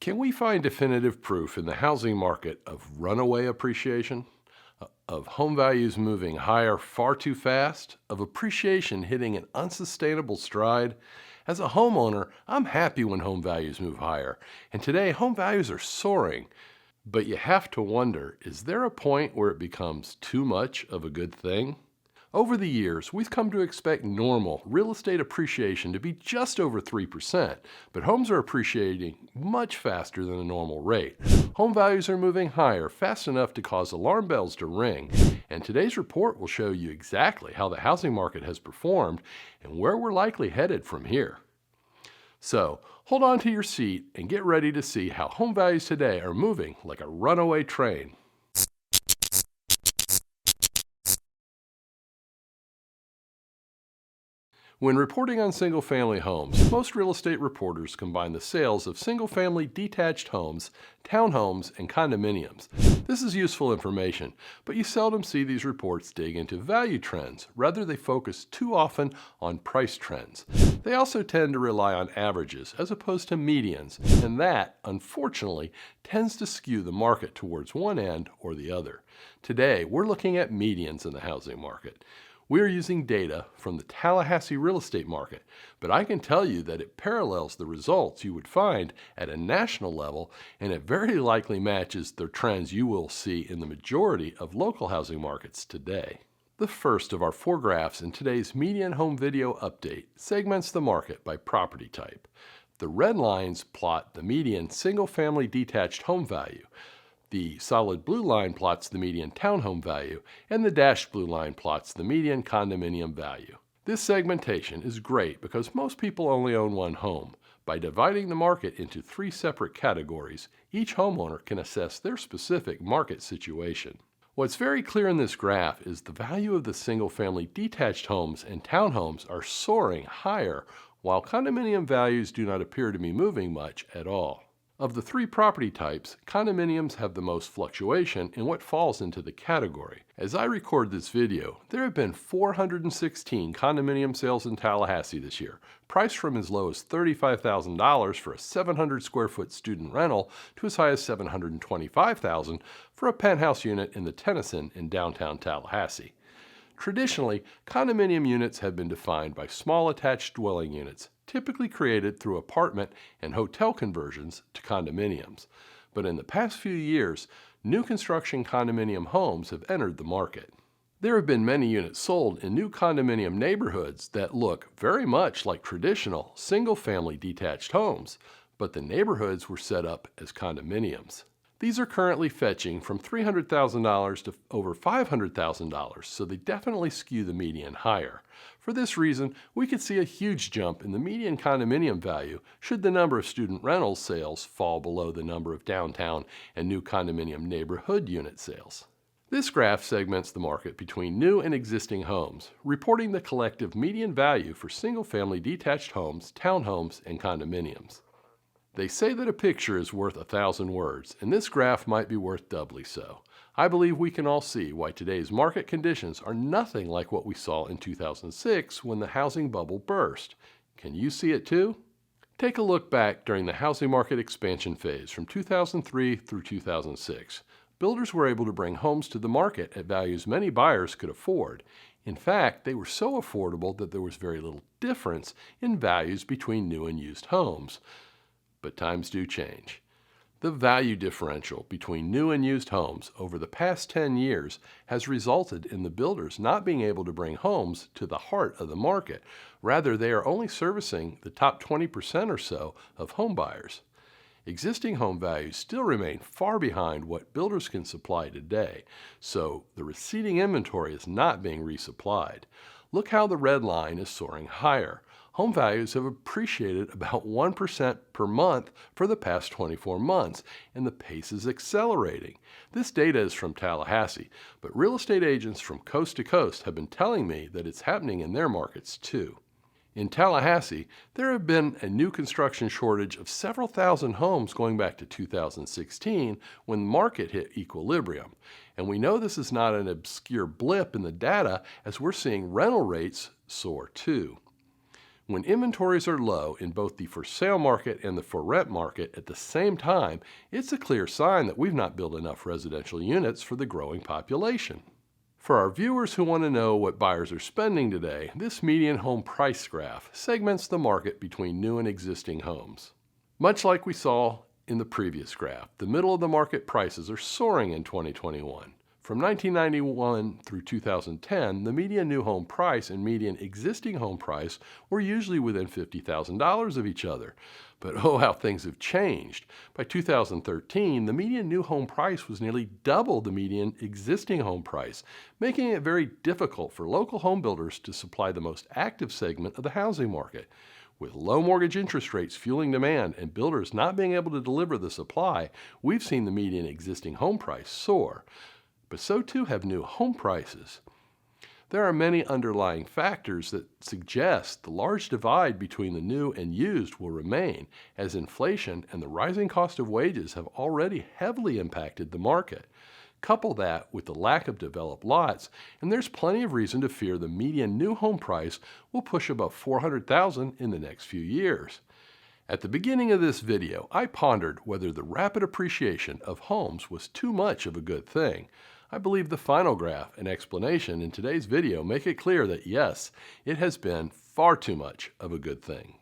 Can we find definitive proof in the housing market of runaway appreciation? Of home values moving higher far too fast? Of appreciation hitting an unsustainable stride? As a homeowner, I'm happy when home values move higher, and today home values are soaring. But you have to wonder, is there a point where it becomes too much of a good thing? Over the years, we've come to expect normal real estate appreciation to be just over 3%, but homes are appreciating much faster than a normal rate. Home values are moving higher fast enough to cause alarm bells to ring, and today's report will show you exactly how the housing market has performed and where we're likely headed from here. So, hold on to your seat and get ready to see how home values today are moving like a runaway train. When reporting on single-family homes, most real estate reporters combine the sales of single-family detached homes, townhomes, and condominiums. This is useful information, but you seldom see these reports dig into value trends. Rather, they focus too often on price trends. They also tend to rely on averages as opposed to medians, and that, unfortunately, tends to skew the market towards one end or the other. Today, we're looking at medians in the housing market. We are using data from the Tallahassee real estate market, but I can tell you that it parallels the results you would find at a national level, and it very likely matches the trends you will see in the majority of local housing markets today. The first of our 4 graphs in today's median home video update segments the market by property type. The red lines plot the median single-family detached home value. The solid blue line plots the median townhome value, and the dashed blue line plots the median condominium value. This segmentation is great because most people only own one home. By dividing the market into 3 separate categories, each homeowner can assess their specific market situation. What's very clear in this graph is the value of the single-family detached homes and townhomes are soaring higher, while condominium values do not appear to be moving much at all. Of the 3 property types, condominiums have the most fluctuation in what falls into the category. As I record this video, there have been 416 condominium sales in Tallahassee this year, priced from as low as $35,000 for a 700 square foot student rental to as high as $725,000 for a penthouse unit in the Tennyson in downtown Tallahassee. Traditionally, condominium units have been defined by small attached dwelling units, typically created through apartment and hotel conversions to condominiums. But in the past few years, new construction condominium homes have entered the market. There have been many units sold in new condominium neighborhoods that look very much like traditional single-family detached homes, but the neighborhoods were set up as condominiums. These are currently fetching from $300,000 to over $500,000, so they definitely skew the median higher. For this reason, we could see a huge jump in the median condominium value should the number of student rentals sales fall below the number of downtown and new condominium neighborhood unit sales. This graph segments the market between new and existing homes, reporting the collective median value for single-family detached homes, townhomes, and condominiums. They say that a picture is worth 1,000 words, and this graph might be worth doubly so. I believe we can all see why today's market conditions are nothing like what we saw in 2006 when the housing bubble burst. Can you see it too? Take a look back during the housing market expansion phase from 2003 through 2006. Builders were able to bring homes to the market at values many buyers could afford. In fact, they were so affordable that there was very little difference in values between new and used homes. But times do change. The value differential between new and used homes over the past 10 years has resulted in the builders not being able to bring homes to the heart of the market. Rather, they are only servicing the top 20% or so of home buyers. Existing home values still remain far behind what builders can supply today, so the receding inventory is not being resupplied. Look how the red line is soaring higher. Home values have appreciated about 1% per month for the past 24 months, and the pace is accelerating. This data is from Tallahassee, but real estate agents from coast to coast have been telling me that it's happening in their markets too. In Tallahassee, there have been a new construction shortage of several thousand homes going back to 2016 when the market hit equilibrium. And we know this is not an obscure blip in the data as we're seeing rental rates soar too. When inventories are low in both the for sale market and the for rent market at the same time, it's a clear sign that we've not built enough residential units for the growing population. For our viewers who want to know what buyers are spending today, this median home price graph segments the market between new and existing homes. Much like we saw in the previous graph, the middle of the market prices are soaring in 2021. From 1991 through 2010, the median new home price and median existing home price were usually within $50,000 of each other. But oh, how things have changed. By 2013, the median new home price was nearly double the median existing home price, making it very difficult for local home builders to supply the most active segment of the housing market. With low mortgage interest rates fueling demand and builders not being able to deliver the supply, we've seen the median existing home price soar. But so too have new home prices. There are many underlying factors that suggest the large divide between the new and used will remain, as inflation and the rising cost of wages have already heavily impacted the market. Couple that with the lack of developed lots, and there's plenty of reason to fear the median new home price will push above $400,000 in the next few years. At the beginning of this video, I pondered whether the rapid appreciation of homes was too much of a good thing. I believe the final graph and explanation in today's video make it clear that yes, it has been far too much of a good thing.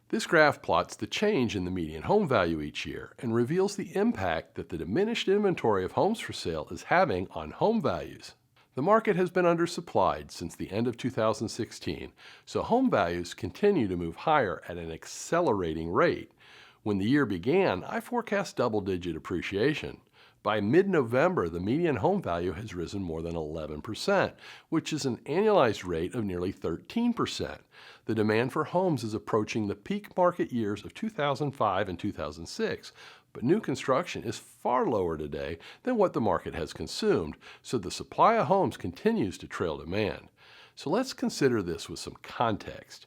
This graph plots the change in the median home value each year and reveals the impact that the diminished inventory of homes for sale is having on home values. The market has been undersupplied since the end of 2016, so home values continue to move higher at an accelerating rate. When the year began, I forecast double-digit appreciation. By mid-November, the median home value has risen more than 11%, which is an annualized rate of nearly 13%. The demand for homes is approaching the peak market years of 2005 and 2006, but new construction is far lower today than what the market has consumed, so the supply of homes continues to trail demand. So let's consider this with some context.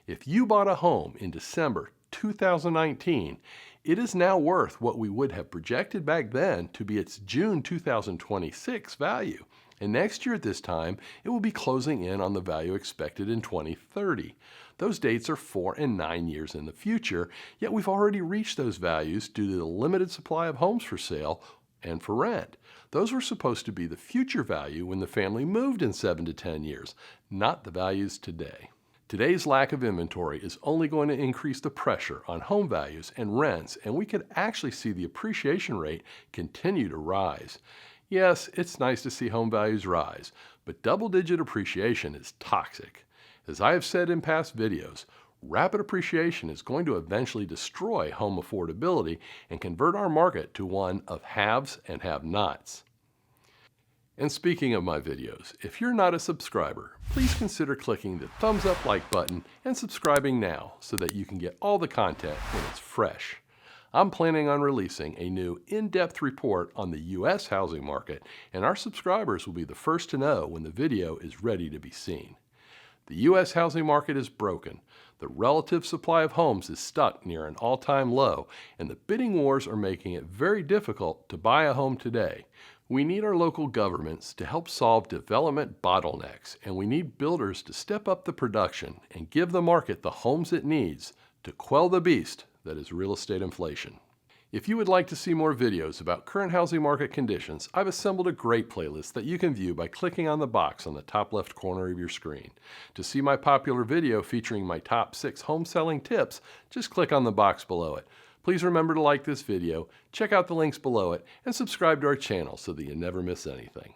If you bought a home in December 2019, it is now worth what we would have projected back then to be its June 2026 value. And next year at this time, it will be closing in on the value expected in 2030. Those dates are 4 and 9 years in the future, yet we've already reached those values due to the limited supply of homes for sale and for rent. Those were supposed to be the future value when the family moved in 7 to 10 years, not the values today. Today's lack of inventory is only going to increase the pressure on home values and rents, and we could actually see the appreciation rate continue to rise. Yes, it's nice to see home values rise, but double-digit appreciation is toxic. As I have said in past videos, rapid appreciation is going to eventually destroy home affordability and convert our market to one of haves and have-nots. And speaking of my videos, if you're not a subscriber, please consider clicking the thumbs up like button and subscribing now so that you can get all the content when it's fresh. I'm planning on releasing a new in-depth report on the U.S. housing market, and our subscribers will be the first to know when the video is ready to be seen. The U.S. housing market is broken. The relative supply of homes is stuck near an all-time low, and the bidding wars are making it very difficult to buy a home today. We need our local governments to help solve development bottlenecks, and we need builders to step up the production and give the market the homes it needs to quell the beast that is real estate inflation. If you would like to see more videos about current housing market conditions, I've assembled a great playlist that you can view by clicking on the box on the top left corner of your screen. To see my popular video featuring my top 6 home selling tips, just click on the box below it. Please remember to like this video, check out the links below it, and subscribe to our channel so that you never miss anything.